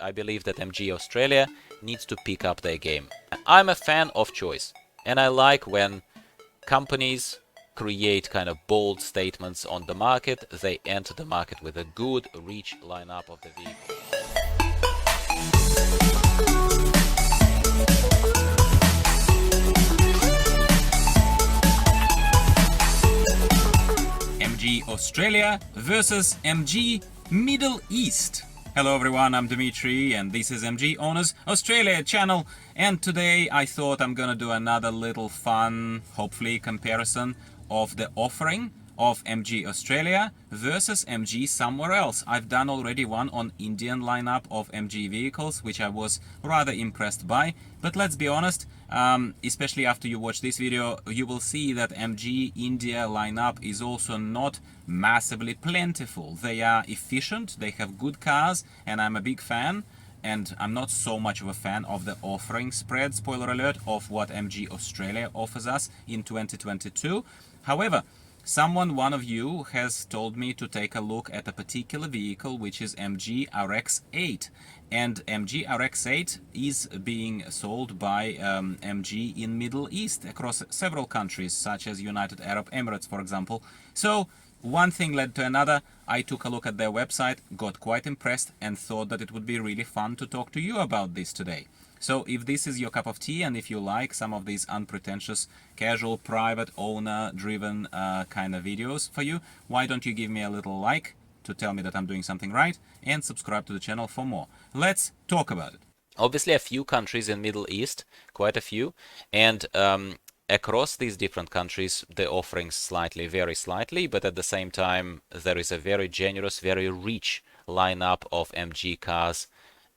I believe that MG Australia needs to pick up their game. I'm a fan of choice, and I like when companies create kind of bold statements on the market. They enter the market with a good, rich lineup of the vehicle. MG Australia versus MG Middle East. Hello everyone, I'm Dimitri and this is MG Owners Australia channel, and today I thought I'm gonna do another little fun, hopefully, comparison of the offering of MG Australia versus MG somewhere else. I've done already one on Indian lineup of MG vehicles, which I was rather impressed by, but let's be honest, especially after you watch this video, you will see that MG India lineup is also not massively plentiful. They are efficient, they have good cars, and I'm a big fan. And I'm not so much of a fan of the offering spread, spoiler alert, of what MG Australia offers us in 2022. However, one of you has told me to take a look at a particular vehicle, which is MG RX8. And MG RX8 is being sold by MG in Middle East across several countries, such as United Arab Emirates, for example. So one thing led to another. I took a look at their website, got quite impressed, and thought that it would be really fun to talk to you about this today. So if this is your cup of tea, and if you like some of these unpretentious, casual, private, owner-driven kind of videos for you, why don't you give me a little like to tell me that I'm doing something right, and subscribe to the channel for more. Let's talk about it. Obviously, a few countries in Middle East, quite a few, and across these different countries, the offerings vary slightly, but at the same time, there is a very generous, very rich lineup of MG cars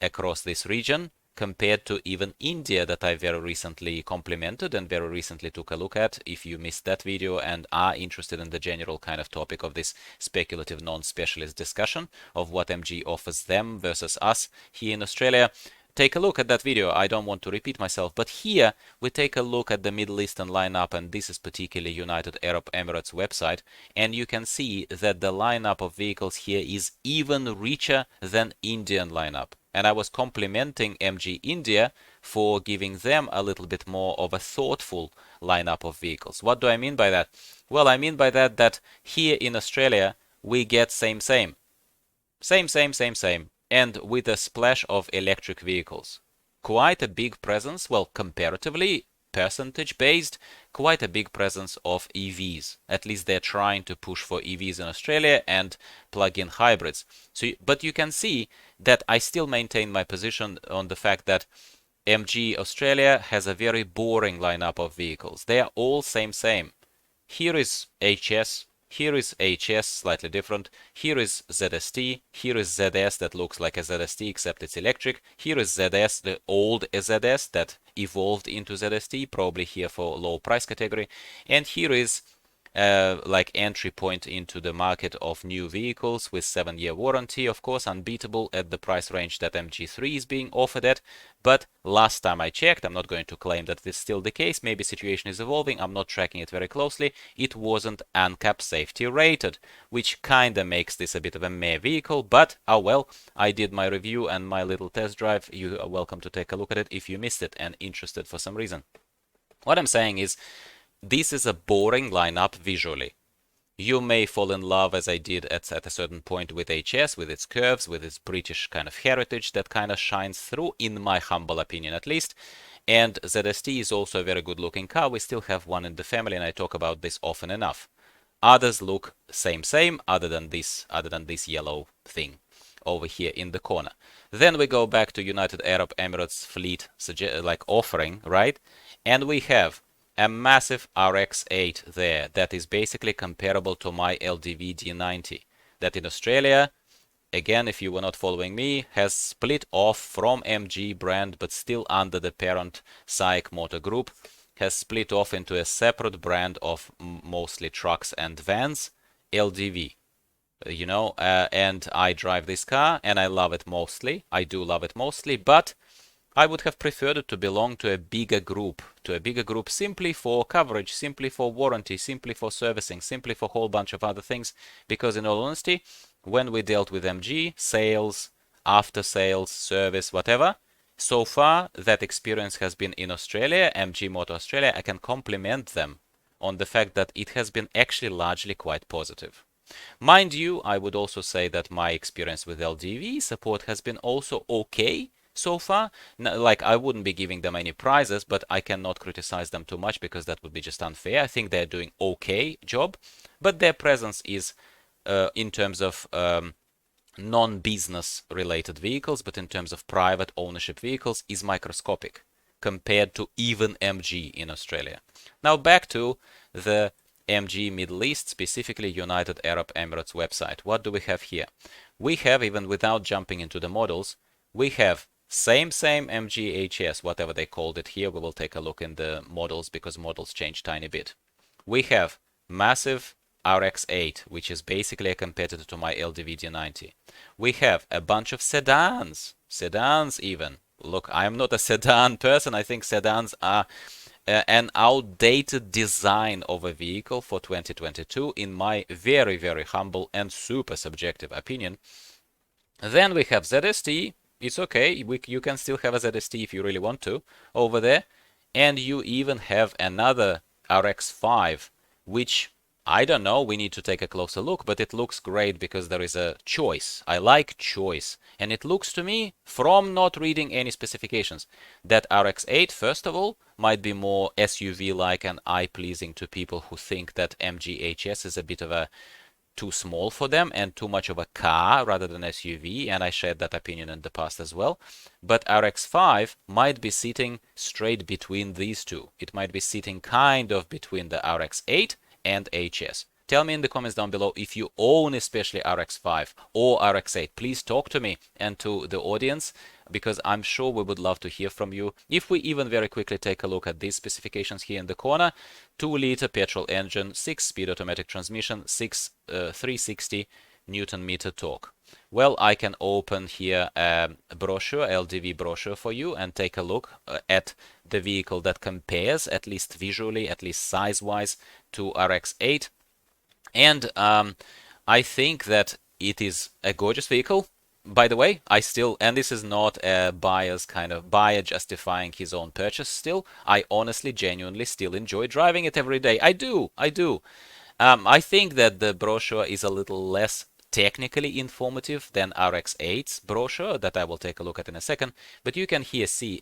across this region, compared to even India that I very recently complimented and very recently took a look at. If you missed that video and are interested in the general kind of topic of this speculative non-specialist discussion of what MG offers them versus us here in Australia, take a look at that video. I don't want to repeat myself, but here we take a look at the Middle Eastern lineup, and this is particularly United Arab Emirates website, and you can see that the lineup of vehicles here is even richer than Indian lineup. And I was complimenting MG India for giving them a little bit more of a thoughtful lineup of vehicles. What do I mean by that? Well, I mean by that here in Australia we get same, and with a splash of electric vehicles. Quite a big presence, well, comparatively, percentage-based, quite a big presence of EVs. At least they're trying to push for EVs in Australia and plug-in hybrids. But you can see that I still maintain my position on the fact that MG Australia has a very boring lineup of vehicles. They are all same. Here is HS. Here is HS, slightly different. Here is ZST. Here is ZS that looks like a ZST except it's electric. Here is ZS, the old ZS that evolved into ZST, probably here for low price category. And here is like entry point into the market of new vehicles with 7-year warranty, of course unbeatable at the price range that MG3 is being offered at. But last time I checked, I'm not going to claim that this is still the case, maybe situation is evolving, I'm not tracking it very closely, it wasn't ANCAP safety rated, which kinda makes this a bit of a meh vehicle, but oh well, I did my review and my little test drive. You are welcome to take a look at it if you missed it and interested for some reason. What I'm saying is, this is a boring lineup visually. You may fall in love, as I did at a certain point, with HS, with its curves, with its British kind of heritage that kind of shines through, in my humble opinion at least. And ZST is also a very good looking car. We still have one in the family, and I talk about this often enough. Others look same, other than this yellow thing over here in the corner. Then we go back to United Arab Emirates fleet offering, right? And we have a massive RX8 there that is basically comparable to my LDV D90 that in Australia, again, if you were not following me, has split off from MG brand but still under the parent SAIC Motor Group, has split off into a separate brand of mostly trucks and vans, LDV. And I drive this car and I love it mostly. I do love it mostly, but I would have preferred it to belong to a bigger group, simply for coverage, simply for warranty, simply for servicing, simply for a whole bunch of other things. Because in all honesty, when we dealt with MG, sales, after sales, service, whatever. So far, that experience has been in Australia, MG Motor Australia. I can compliment them on the fact that it has been actually largely quite positive. Mind you, I would also say that my experience with LDV support has been also okay so far. Like, I wouldn't be giving them any prizes, but I cannot criticize them too much because that would be just unfair. I think they're doing okay job, but their presence is in terms of non-business related vehicles, but in terms of private ownership vehicles, is microscopic compared to even MG in Australia. Now back to the MG Middle East, specifically United Arab Emirates website. What do we have here? We have, even without jumping into the models, we have same MG HS, whatever they called it here. We will take a look in the models because models change tiny bit. We have massive RX8, which is basically a competitor to my LDV D90. We have a bunch of sedans even. Look, I'm not a sedan person. I think sedans are an outdated design of a vehicle for 2022, in my very, very humble and super subjective opinion. Then we have ZST. It's okay. You can still have a ZST if you really want to over there. And you even have another RX5, which I don't know, we need to take a closer look, but it looks great because there is a choice. I like choice. And it looks to me, from not reading any specifications, that RX8, first of all, might be more SUV-like and eye-pleasing to people who think that MG HS is a bit of a too small for them and too much of a car rather than SUV, and I shared that opinion in the past as well. But RX5 might be sitting straight between these two. It might be sitting kind of between the RX8 and HS. Tell me in the comments down below if you own especially RX5 or RX8. Please talk to me and to the audience, because I'm sure we would love to hear from you. If we even very quickly take a look at these specifications here in the corner: 2-liter petrol engine, 6-speed automatic transmission, 360 Newton meter torque. Well, I can open here a brochure, LDV brochure for you, and take a look at the vehicle that compares, at least visually, at least size-wise, to RX8. And I think that it is a gorgeous vehicle. By the way, and this is not a buyer's kind of buyer justifying his own purchase still, I honestly, genuinely still enjoy driving it every day. I do. I think that the brochure is a little less technically informative than RX8's brochure that I will take a look at in a second, but you can see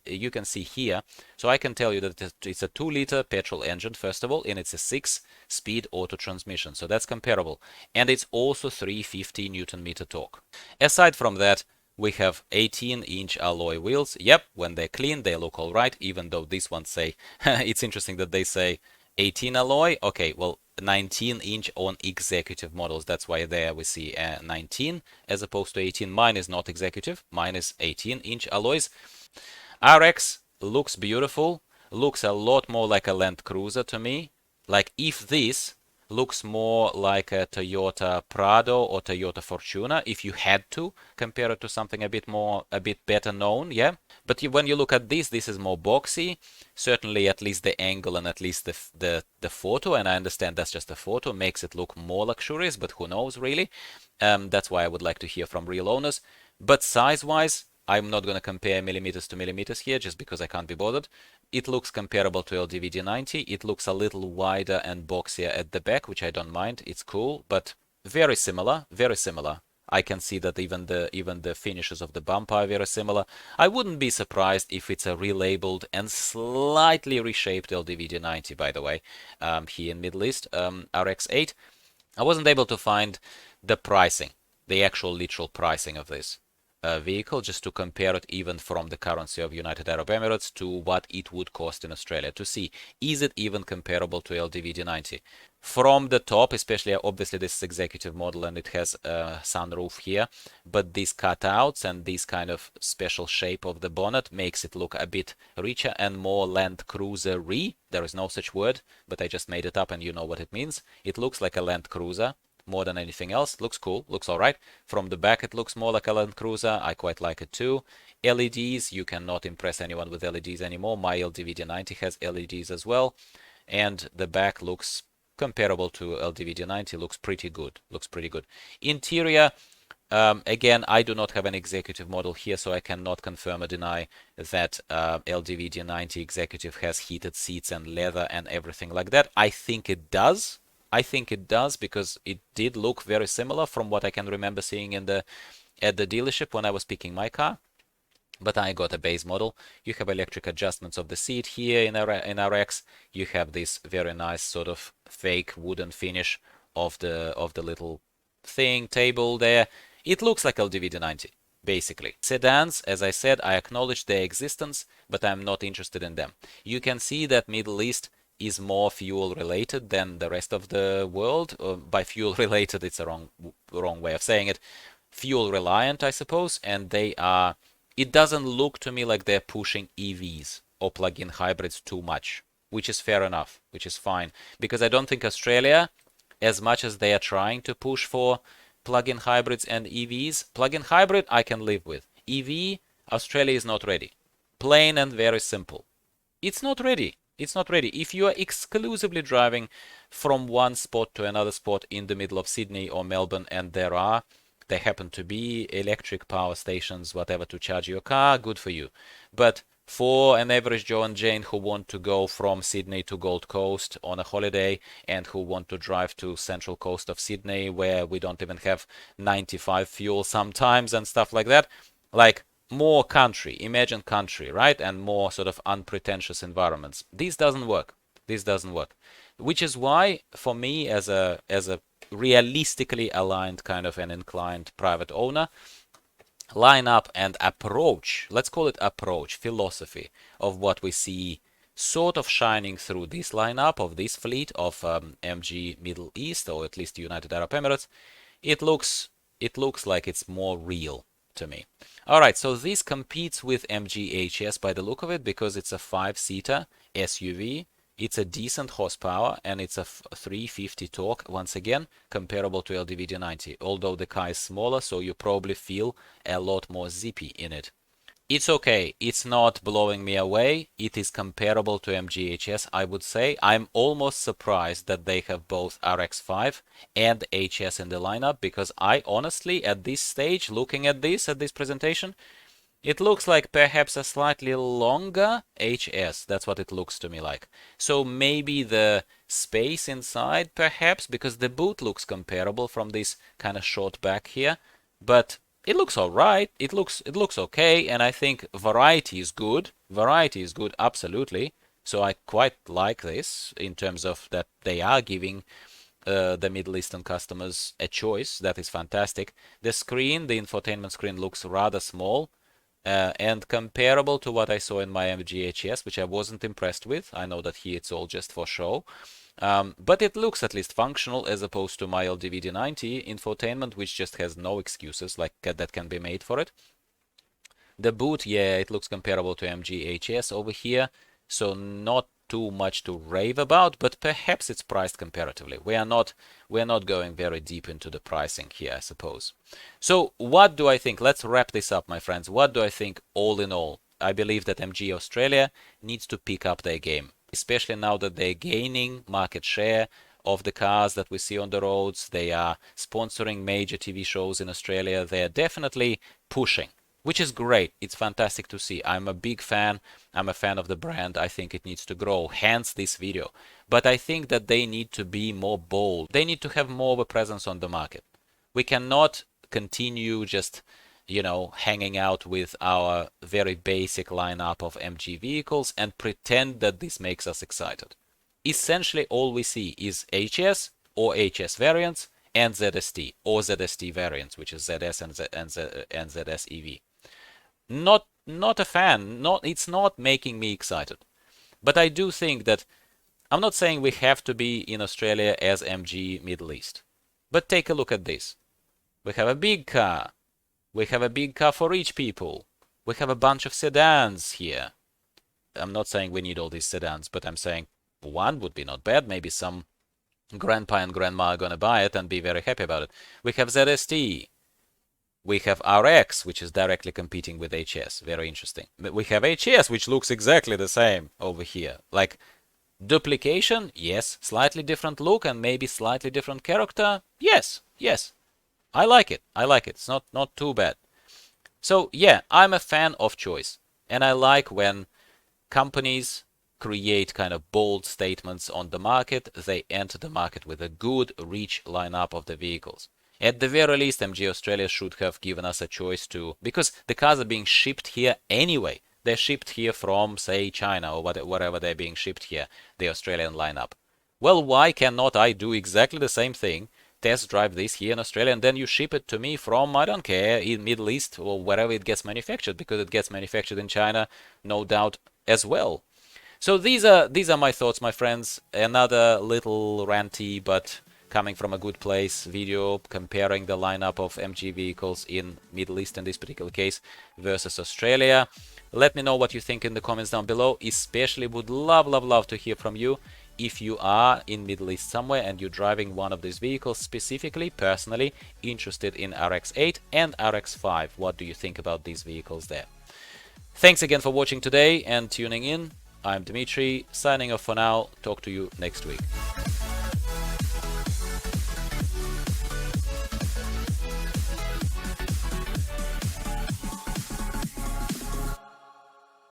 here, so I can tell you that it's a 2-liter petrol engine first of all, and it's a 6-speed auto transmission, so that's comparable, and it's also 350 Newton meter torque. Aside from that, we have 18-inch alloy wheels. Yep, when they're clean they look all right, even though these ones say it's interesting that they say 18 alloy. Okay, well, 19-inch on executive models. That's why there we see 19 as opposed to 18. Mine is not executive. Mine is 18-inch alloys. RX looks beautiful. Looks a lot more like a Land Cruiser to me. Like, if this looks more like a Toyota Prado or Toyota Fortuna, if you had to compare it to something a bit better known, yeah. But when you look at this is more boxy. Certainly, at least the angle and at least the photo, and I understand that's just a photo, makes it look more luxurious, but who knows really. That's why I would like to hear from real owners. But size-wise, I'm not going to compare millimeters to millimeters here just because I can't be bothered. It looks comparable to LDV D90. It looks a little wider and boxier at the back, which I don't mind. It's cool, but very similar, very similar. I can see that even the finishes of the bumper are very similar. I wouldn't be surprised if it's a relabeled and slightly reshaped LDV D90, by the way, here in Middle East, RX8. I wasn't able to find the pricing, the actual literal pricing of this vehicle, just to compare it even from the currency of United Arab Emirates to what it would cost in Australia, to see is it even comparable to LDV D90. From the top, especially, obviously this is executive model and it has a sunroof here, but these cutouts and this kind of special shape of the bonnet makes it look a bit richer and more Land Cruiser-y. There is no such word, but I just made it up and you know what it means. It looks like a Land Cruiser more than anything else. Looks cool, looks alright. From the back it looks more like a Land Cruiser. I quite like it too. LEDs, you cannot impress anyone with LEDs anymore. My LDV D90 has LEDs as well, and the back looks comparable to LDV D90. Looks pretty good. Interior, Again, I do not have an executive model here, so I cannot confirm or deny that LDV D90 executive has heated seats and leather and everything like that. I think it does. I think it does because it did look very similar from what I can remember seeing in the at the dealership when I was picking my car. But I got a base model. You have electric adjustments of the seat here in RX. You have this very nice sort of fake wooden finish of the little thing table there. It looks like LDV D90 basically. Sedans, as I said, I acknowledge their existence, but I'm not interested in them. You can see that Middle East is more fuel related than the rest of the world. By fuel related, it's a wrong way of saying it. Fuel reliant, I suppose, and they are. It doesn't look to me like they're pushing EVs or plug-in hybrids too much, which is fair enough, which is fine, because I don't think Australia, as much as they are trying to push for plug-in hybrids and EVs, plug-in hybrid I can live with. EV, Australia is not ready. Plain and very simple. It's not ready. It's not ready. If you are exclusively driving from one spot to another spot in the middle of Sydney or Melbourne, and there happen to be electric power stations, whatever, to charge your car, good for you. But for an average Joe and Jane who want to go from Sydney to Gold Coast on a holiday and who want to drive to central coast of Sydney where we don't even have 95 fuel sometimes and stuff like that, like more country, imagine country, right? And more sort of unpretentious environments. This doesn't work. This doesn't work. Which is why, for me, as a realistically aligned kind of an inclined private owner, lineup and approach, let's call it approach, philosophy of what we see sort of shining through this lineup of this fleet of MG Middle East, or at least United Arab Emirates, it looks like it's more real to me. Alright, so this competes with MG HS by the look of it because it's a 5-seater SUV. It's a decent horsepower and it's a 350 torque, once again, comparable to LDV D90, although the car is smaller, so you probably feel a lot more zippy in it. It's okay, it's not blowing me away, it is comparable to MG HS, I would say. I'm almost surprised that they have both RX5 and HS in the lineup, because I honestly, at this stage, looking at this presentation, it looks like perhaps a slightly longer HS. That's what it looks to me like. So maybe the space inside, perhaps, because the boot looks comparable from this kind of short back here. But it looks alright. It looks okay, and I think variety is good. Variety is good, absolutely. So I quite like this in terms of that they are giving the Middle Eastern customers a choice. That is fantastic. The screen, the infotainment screen, looks rather small. And comparable to what I saw in my MG HS, which I wasn't impressed with. I know that here it's all just for show. But it looks at least functional as opposed to my LDV D90 infotainment, which just has no excuses like that can be made for it. The boot, yeah, it looks comparable to MG HS over here. So not too much to rave about, but perhaps it's priced comparatively. We're not going very deep into the pricing here, I suppose. So what do I think? Let's wrap this up, my friends. What do I think all in all? I believe that MG Australia needs to pick up their game, especially now that they're gaining market share of the cars that we see on the roads. They are sponsoring major TV shows in Australia. They're definitely pushing, which is great. It's fantastic to see. I'm a big fan. I'm a fan of the brand. I think it needs to grow, hence this video. But I think that they need to be more bold. They need to have more of a presence on the market. We cannot continue just, hanging out with our very basic lineup of MG vehicles and pretend that this makes us excited. Essentially, all we see is HS or HS variants and ZST or ZST variants, which is ZS and ZS EV. Not a fan. It's not making me excited. But I do think that I'm not saying we have to be in Australia as MG Middle East. But take a look at this. We have a big car. We have a big car for rich people. We have a bunch of sedans here. I'm not saying we need all these sedans, but I'm saying one would be not bad. Maybe some grandpa and grandma are gonna buy it and be very happy about it. We have ZST. We have RX, which is directly competing with HS. Very interesting. But we have HS, which looks exactly the same over here. Like, duplication, yes. Slightly different look and maybe slightly different character, yes. I like it. I like it. It's not too bad. So yeah, I'm a fan of choice, and I like when companies create kind of bold statements on the market. They enter the market with a good, rich lineup of the vehicles. At the very least, MG Australia should have given us a choice to, because the cars are being shipped here anyway. They're shipped here from, say, China or whatever they're being shipped here, the Australian lineup. Well, why cannot I do exactly the same thing, test drive this here in Australia, and then you ship it to me from, I don't care, in Middle East or wherever it gets manufactured, because it gets manufactured in China, no doubt as well. So these are my thoughts, my friends. Another little ranty, but coming from a good place video comparing the lineup of MG vehicles in Middle East in this particular case versus Australia. Let me know what you think in the comments down below. Especially would love to hear from you if you are in Middle East somewhere and you're driving one of these vehicles, specifically, personally interested in RX8 and RX5. What do you think about these vehicles there? Thanks again for watching today and tuning in. I'm Dmitry, signing off for now. Talk to you next week.